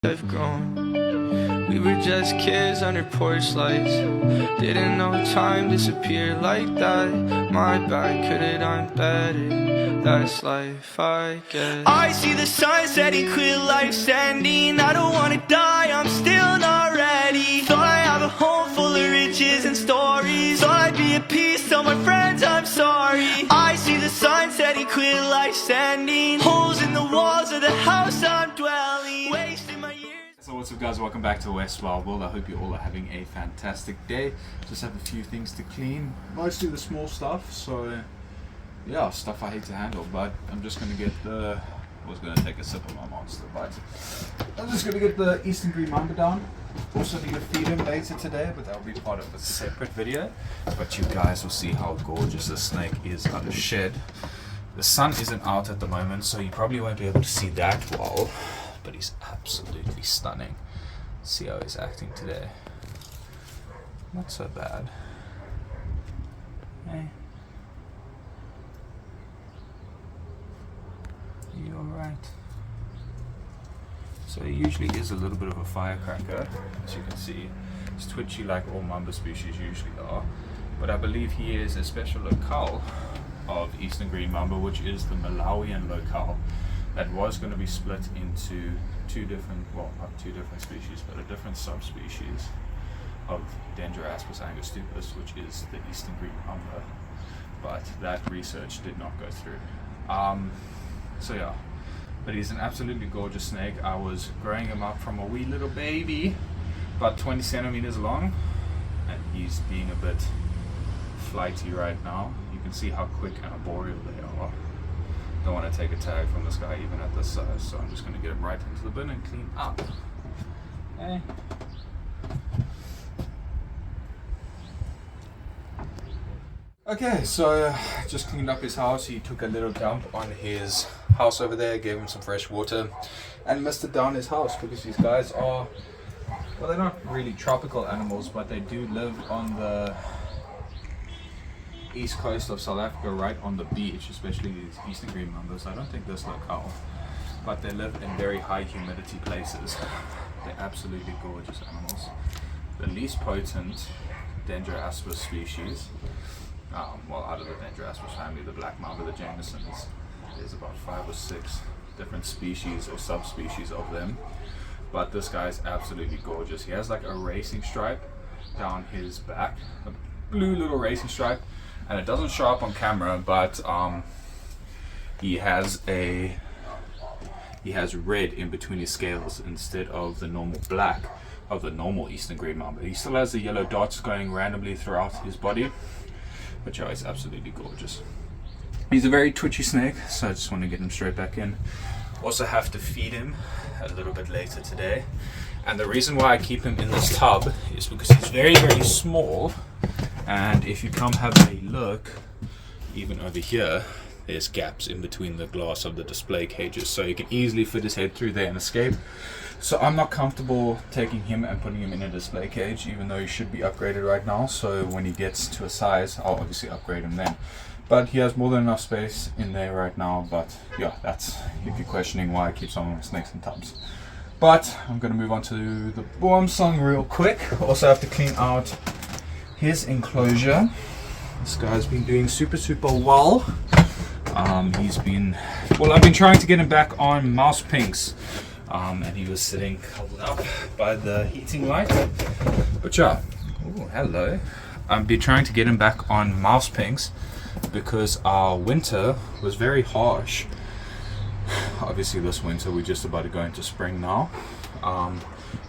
I've grown. We were just kids under porch lights. Didn't know time disappeared like that. My bad, could've done better. That's life, I guess. I see the sun setting, quit life standing. I don't wanna die, I'm still not ready. Thought I have a home full of riches and stories. Thought I'd be at peace, tell my friends I'm sorry. I see the sun setting, quit life standing. Holes in the walls of the house I'm dwelling. Wasting my years. So what's up guys, welcome back to West Wild World. I hope you all are having a fantastic day. Just have a few things to clean, mostly the small stuff, so yeah, stuff I hate to handle, but I'm just going to get the, I was going to take a sip of my monster, but I'm just going to get the Eastern Green Mamba down. Also need to feed him later today, but that will be part of a separate video. But you guys will see how gorgeous this snake is out of shed. The sun isn't out at the moment, so you probably won't be able to see that well. But he's absolutely stunning. See how he's acting today. Not so bad. Hey. Are you alright? So he usually is a little bit of a firecracker, as you can see. He's twitchy like all Mamba species usually are. But I believe he is a special locale of Eastern Green Mamba, which is the Malawian locale. That was going to be split into two different, well, not two different species, but a different subspecies of Dendroaspis angustupus, which is the Eastern Green Mamba. But that research did not go through. So yeah, but he's an absolutely gorgeous snake. I was growing him up from a wee little baby, about 20 centimeters long, and he's being a bit flighty right now. You can see how quick and arboreal they are. Don't want to take a tag from this guy even at this size, so I'm just going to get him right into the bin and clean up. Hey. Okay, so just cleaned up his house. He took a little dump on his house over there, gave him some fresh water, and misted down his house because these guys are, well, they're not really tropical animals, but they do live on the east coast of South Africa, right on the beach, especially these Eastern Green Mambas. I don't think this locale, but they live in very high humidity places. They're absolutely gorgeous animals. The least potent Dendroaspis species, well, out of the Dendroaspis family, the black mamba, the Jamesons, there's about 5 or 6 different species or subspecies of them, but this guy is absolutely gorgeous. He has like a racing stripe down his back, a blue little racing stripe, and it doesn't show up on camera, but he has red in between his scales instead of the normal black of the normal Eastern Green Mamba. He still has the yellow dots going randomly throughout his body, but yeah, he's absolutely gorgeous. He's a very twitchy snake, so I just want to get him straight back in. Also have to feed him a little bit later today, and the reason why I keep him in this tub is because he's very, very small. And if you come have a look, even over here, there's gaps in between the glass of the display cages, so you can easily fit his head through there and escape. So I'm not comfortable taking him and putting him in a display cage, even though he should be upgraded right now. So when he gets to a size, I'll obviously upgrade him then. But he has more than enough space in there right now. But yeah, that's if you're questioning why I keep some of my snakes in tubs. But I'm going to move on to the Boomslang real quick. Also have to clean out his enclosure. This guy's been doing super well. He's been, well, I've been trying to get him back on mouse pinks, and he was sitting cuddled up by the heating light. But yeah, oh hello. I've been trying to get him back on mouse pinks because our winter was very harsh. Obviously this winter we're just about to go into spring now.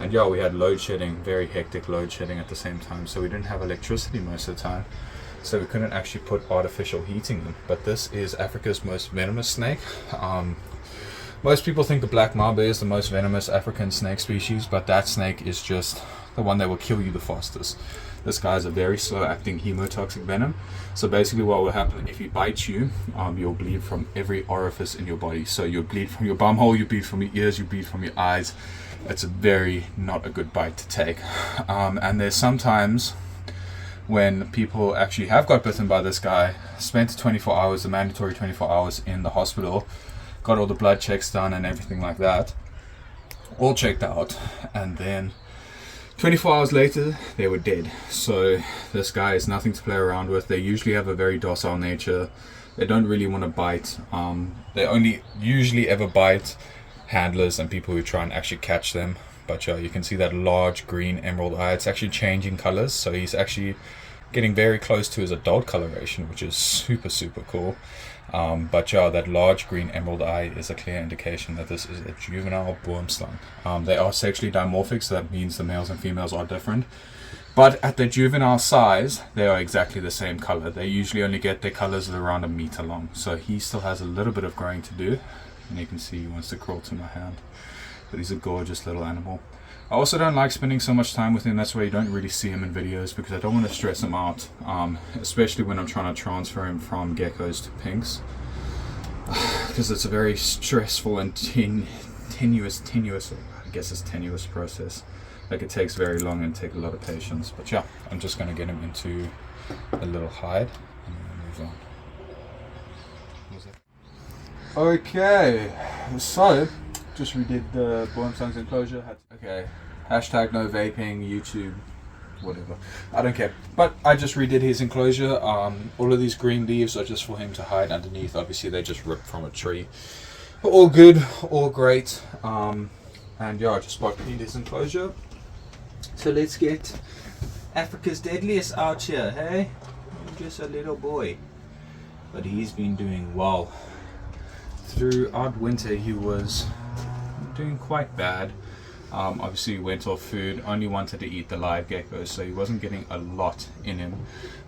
And yeah, we had load shedding, very hectic load shedding at the same time, so we didn't have electricity most of the time, so we couldn't actually put artificial heating in. But this is Africa's most venomous snake. Most people think the black mamba is the most venomous African snake species, but that snake is just the one that will kill you the fastest. This guy is a very slow acting hemotoxic venom. So basically what will happen if he bites you, you'll bleed from every orifice in your body. So you'll bleed from your bum hole, you bleed from your ears, you bleed from your eyes. It's a very not a good bite to take. And there's sometimes when people actually have got bitten by this guy, spent 24 hours, the mandatory 24 hours in the hospital, got all the blood checks done and everything like that. all checked out, and then 24 hours later they were dead. So this guy is nothing to play around with. They usually have a very docile nature. They don't really want to bite. They only usually ever bite handlers and people who try and actually catch them. But you can see that large green emerald eye. It's actually changing colors, so he's actually getting very close to his adult coloration, which is super cool. But that large green emerald eye is a clear indication that this is a juvenile boomslang. They are sexually dimorphic, so that means the males and females are different. But at the juvenile size, they are exactly the same color. They usually only get their colors at around 1 meter long. So he still has a little bit of growing to do. And you can see he wants to crawl to my hand. But he's a gorgeous little animal. I also don't like spending so much time with him. That's why you don't really see him in videos, because I don't want to stress him out. Especially when I'm trying to transfer him from geckos to pinks. Because it's a very stressful and tenuous, I guess it's tenuous process. Like, it takes very long and take a lot of patience. But yeah, I'm just going to get him into a little hide and then move on. Okay, so just redid the Boomslang's enclosure. Okay, hashtag no vaping, YouTube, whatever. I don't care. But I just redid his enclosure. All of these green leaves are just for him to hide underneath. Obviously, they just ripped from a tree. All good, all great. And yeah, I just spot cleaned his enclosure. So let's get Africa's deadliest out here, hey? Just a little boy. But he's been doing well. Throughout winter he was doing quite bad. Obviously he went off food, only wanted to eat the live geckos, so he wasn't getting a lot in him.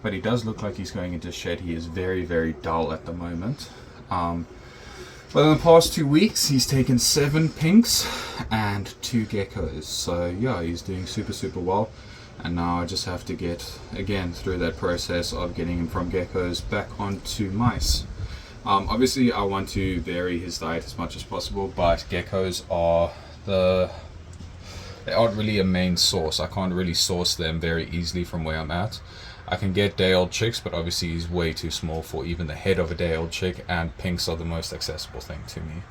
But he does look like he's going into shed. He is very dull at the moment. But in the past 2 weeks, he's taken 7 pinks and 2 geckos. So yeah, he's doing super well. And now I just have to get, again, through that process of getting him from geckos back onto mice. Obviously, I want to vary his diet as much as possible, but geckos are they aren't really a main source. I can't really source them very easily from where I'm at. I can get day-old chicks, but obviously he's way too small for even the head of a day-old chick, and pinks are the most accessible thing to me.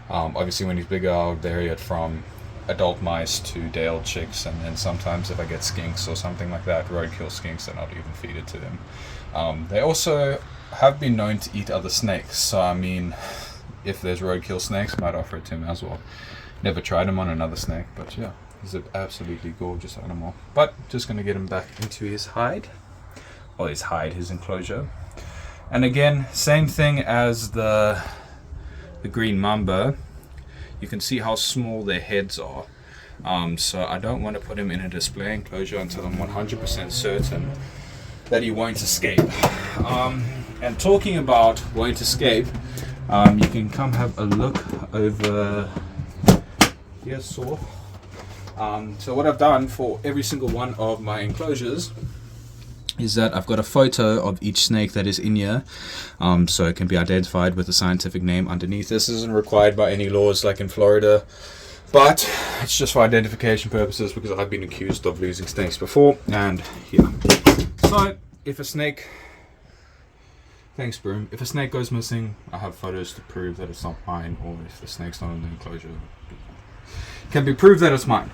Obviously when he's bigger, I'll vary it from adult mice to day-old chicks, and then sometimes if I get skinks or something like that, roadkill skinks, then I'll even feed it to them. They also have been known to eat other snakes, so I mean, if there's roadkill snakes, I might offer it to him as well. Never tried him on another snake, but yeah, he's an absolutely gorgeous animal. But just going to get him back into his hide. Well, his enclosure. And again, same thing as the green mamba. You can see how small their heads are. So I don't want to put him in a display enclosure until I'm 100% certain that he won't escape. And talking about won't escape, you can come have a look over here, so what I've done for every single one of my enclosures is that I've got a photo of each snake that is in here, so it can be identified with a scientific name underneath. This isn't required by any laws like in Florida, but it's just for identification purposes, because I've been accused of losing snakes before. And yeah, so if a snake, thanks Broom, if a snake goes missing, I have photos to prove that it's not mine, or if the snake's not in the enclosure, it can be proved that it's mine.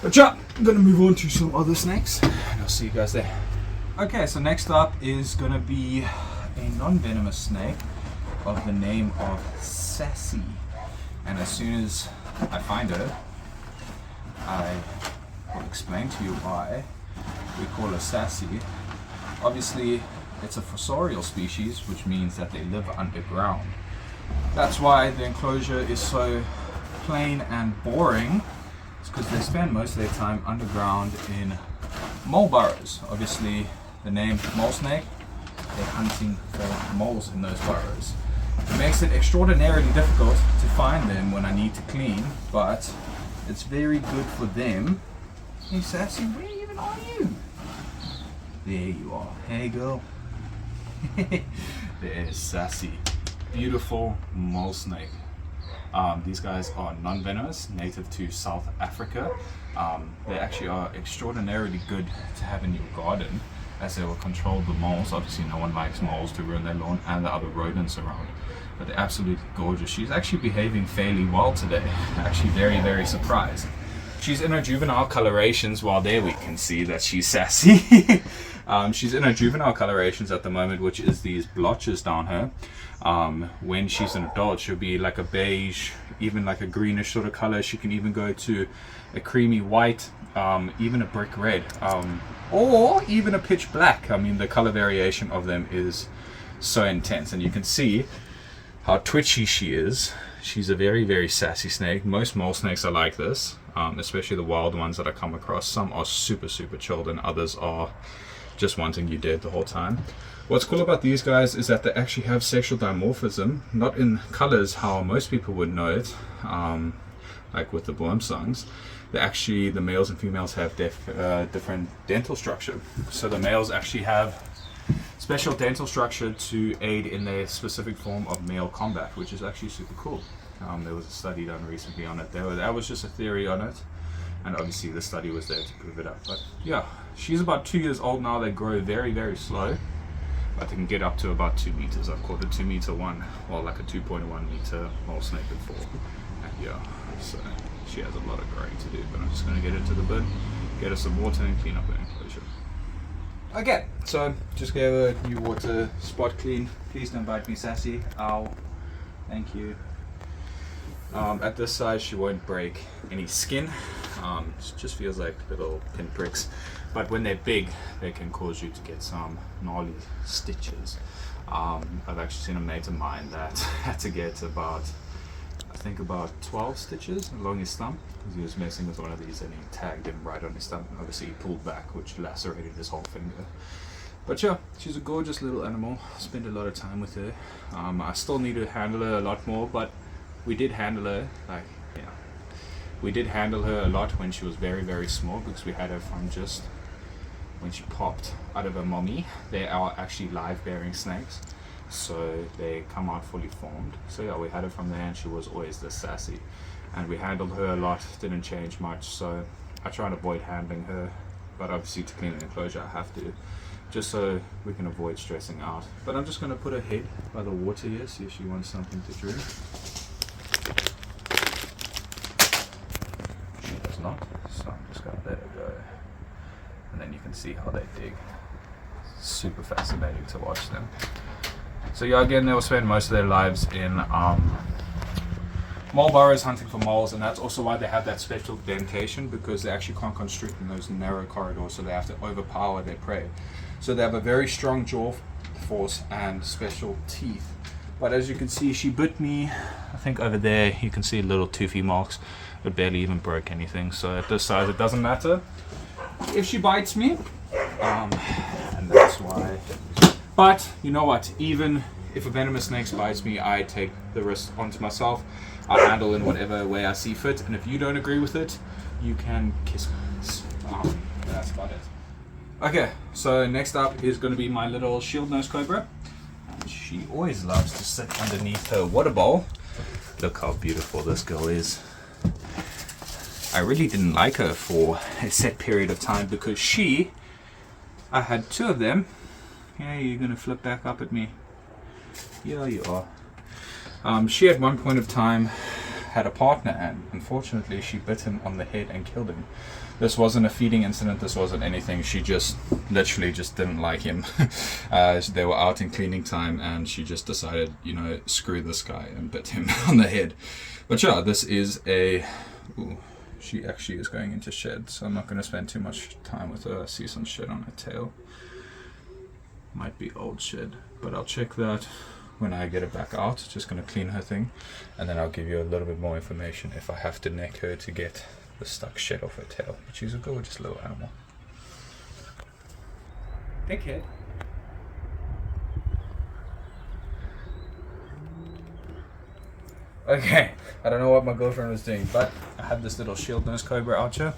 But yeah, I'm gonna move on to some other snakes, and I'll see you guys there. Okay, so next up is going to be a non-venomous snake of the name of Sassy. And as soon as I find her, I will explain to you why we call her Sassy. Obviously, it's a fossorial species, which means that they live underground. That's why the enclosure is so plain and boring. It's because they spend most of their time underground in mole burrows. Obviously, the name mole snake, they're hunting for moles in those burrows. It makes it extraordinarily difficult to find them when I need to clean, but it's very good for them. Hey Sassy, where even are you? There you are. Hey girl. There's Sassy. Beautiful mole snake. These guys are non-venomous, native to South Africa. They actually are extraordinarily good to have in your garden. as they will control the moles. Obviously no one likes moles to ruin their lawn and the other rodents around, but they're absolutely gorgeous. She's actually behaving fairly well today. Actually very, very surprised. She's in her juvenile colorations. Well, there we can see that she's sassy. She's in her juvenile colorations at the moment, which is these blotches down her. When she's an adult, she'll be like a beige, even like a greenish sort of color. She can even go to a creamy white, even a brick red, or even a pitch black. I mean, the color variation of them is so intense, and you can see how twitchy she is. She's a very, very sassy snake. Most mole snakes are like this, especially the wild ones that I come across. Some are super, super chilled, and others are just wanting you dead the whole time. What's cool about these guys is that they actually have sexual dimorphism, not in colors how most people would know it, like with the Boomslangs. They actually, the males and females have different dental structure. So the males actually have special dental structure to aid in their specific form of male combat, which is actually super cool. There was a study done recently on it. That was just a theory on it, and obviously the study was there to prove it up. But yeah, she's about 2 years old now. They grow very, very slow, but they can get up to about 2 meters. I've caught a 2 meter one, or like a 2.1 meter mole snake before. And yeah, so she has a lot of growing to do, but I'm just going to get her to the bin, get her some water, and clean up her enclosure. Okay, so just gave her a new water spot clean. Please don't bite me, sassy. Ow. Thank you. At this size, she won't break any skin. It just feels like little pinpricks. But when they're big, they can cause you to get some gnarly stitches. I've actually seen a mate of mine that had to get about 12 stitches along his thumb, because he was messing with one of these and he tagged him right on his thumb. Obviously he pulled back, which lacerated his whole finger. But yeah, she's a gorgeous little animal. Spend a lot of time with her. I still need to handle her a lot more, but we did handle her, we did handle her a lot when she was very, very small, because we had her from just when she popped out of her mommy. They are actually live bearing snakes, so they come out fully formed. So yeah, we had her from there, and she was always this sassy, and we handled her a lot. Didn't change much, so I try and avoid handling her, but obviously to clean the enclosure I have to, just so we can avoid stressing out. But I'm just going to put her head by the water here, see if she wants something to drink. She does not, so I'm just going to let her go, and then you can see how they dig. Super fascinating to watch them. So yeah, again, they'll spend most of their lives in mole burrows hunting for moles, and that's also why they have that special dentation, because they actually can't constrict in those narrow corridors, so they have to overpower their prey. So they have a very strong jaw force and special teeth. But as you can see, she bit me. I think over there you can see little toothy marks. It barely even broke anything, so at this size it doesn't matter if she bites me, and that's why. But you know what, even if a venomous snake bites me, I take the risk onto myself. I handle in whatever way I see fit, and if you don't agree with it, you can kiss my ass. That's about it. Okay, so next up is going to be my little shield nose cobra. And she always loves to sit underneath her water bowl. Look how beautiful this girl is. I really didn't like her for a set period of time, because I had 2 of them. Yeah, you're going to flip back up at me. Yeah, you are. She at one point of time had a partner, and unfortunately she bit him on the head and killed him. This wasn't a feeding incident, this wasn't anything. She just literally just didn't like him. They were out in cleaning time, and she just decided, you know, screw this guy, and bit him on the head. But yeah, this is a... Ooh, she actually is going into shed, so I'm not going to spend too much time with her. I see some shed on her tail. Might be old shed, but I'll check that when I get it back out. Just going to clean her thing, and then I'll give you a little bit more information if I have to neck her to get the stuck shed off her tail. But she's a gorgeous little animal. Dickhead. Okay, I don't know what my girlfriend was doing, but I have this little shield nose cobra archer.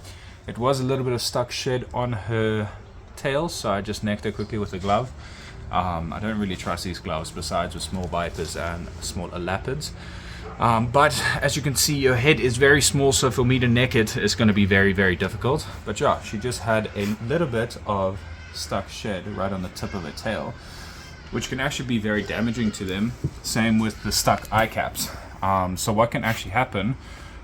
It was a little bit of stuck shed on her tail, so I just necked her quickly with a glove. I don't really trust these gloves, besides with small vipers and small elapids. But as you can see, your head is very small, so for me to neck it is going to be very, very difficult. But yeah, she just had a little bit of stuck shed right on the tip of their tail, which can actually be very damaging to them. Same with the stuck eye caps. So what can actually happen,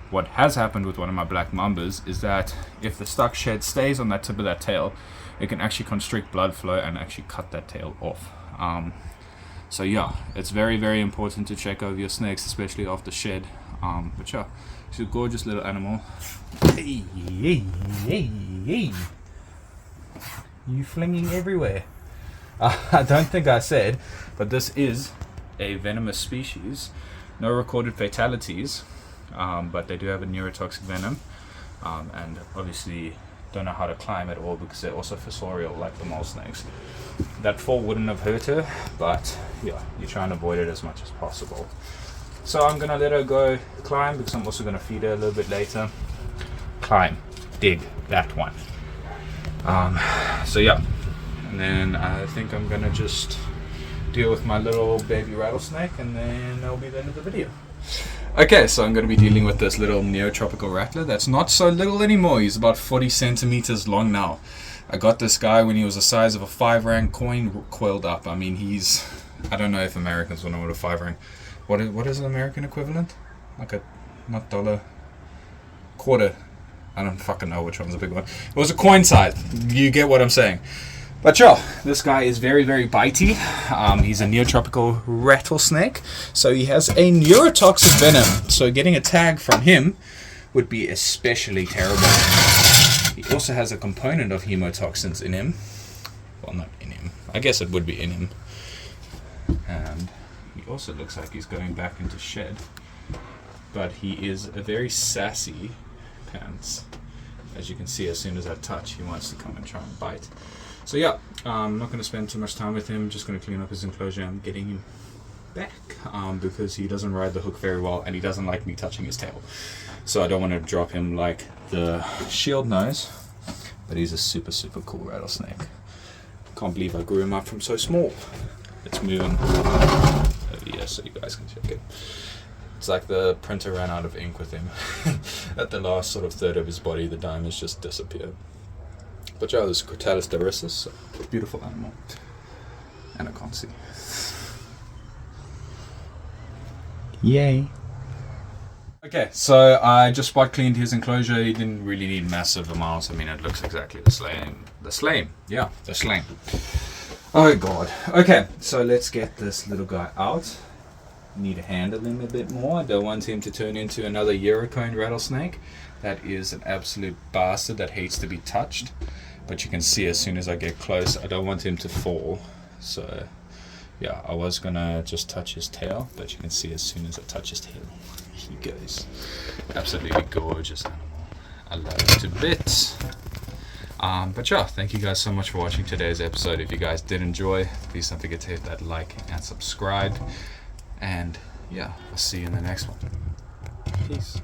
what has happened with one of my black mambas, is that if the stuck shed stays on that tip of that tail, it can actually constrict blood flow and actually cut that tail off. So yeah, it's very, very important to check over your snakes, especially after shed. But yeah, it's a gorgeous little animal. Hey, hey, hey, hey. You flinging everywhere. I don't think I said, but this is a venomous species. No recorded fatalities, but they do have a neurotoxic venom, and obviously don't know how to climb at all because they're also fossorial like the mole snakes. That fall wouldn't have hurt her, but yeah, you try and avoid it as much as possible. So I'm gonna let her go climb because I'm also gonna feed her a little bit later. Climb, dig, that one. So yeah, and then I think I'm gonna just deal with my little baby rattlesnake, and then that'll be the end of the video. Okay, so I'm going to be dealing with this little Neotropical Rattler that's not so little anymore. He's about 40 centimeters long now. I got this guy when he was the size of a 5-rand coin coiled up. I mean, he's... I don't know if Americans will know what a 5-rand... What is an American equivalent? Like a... not dollar... quarter. I don't fucking know which one's the big one. It was a coin size. You get what I'm saying. But yeah, this guy is very, very bitey. He's a Neotropical Rattlesnake, so he has a neurotoxic venom. So getting a tag from him would be especially terrible. He also has a component of hemotoxins in him. Well, not in him. I guess it would be in him. And he also looks like he's going back into shed. But he is a very sassy pants. As you can see, as soon as I touch, he wants to come and try and bite. So yeah, I'm not going to spend too much time with him, just going to clean up his enclosure. I'm getting him back because he doesn't ride the hook very well and he doesn't like me touching his tail. So I don't want to drop him like the shield nose, but he's a super, super cool rattlesnake. Can't believe I grew him up from so small. Let's move him over here so you guys can check it. It's like the printer ran out of ink with him. At the last sort of third of his body, the diamonds just disappeared. But yeah, this is Crotalus darisus, a beautiful animal. And I can't see. Yay. Okay, so I just spot cleaned his enclosure. He didn't really need massive amounts. I mean, it looks exactly the same. The same. Yeah, the same. Oh god. Okay, so let's get this little guy out. Need to handle him a bit more. I don't want him to turn into another Eurocone rattlesnake. That is an absolute bastard that hates to be touched. But you can see as soon as I get close, I don't want him to fall. So yeah, I was gonna just touch his tail, but you can see as soon as I touch his tail, he goes. Absolutely gorgeous animal. I love it to bits. But yeah, thank you guys so much for watching today's episode. If you guys did enjoy, please don't forget to hit that like and subscribe. And yeah, I'll see you in the next one. Peace.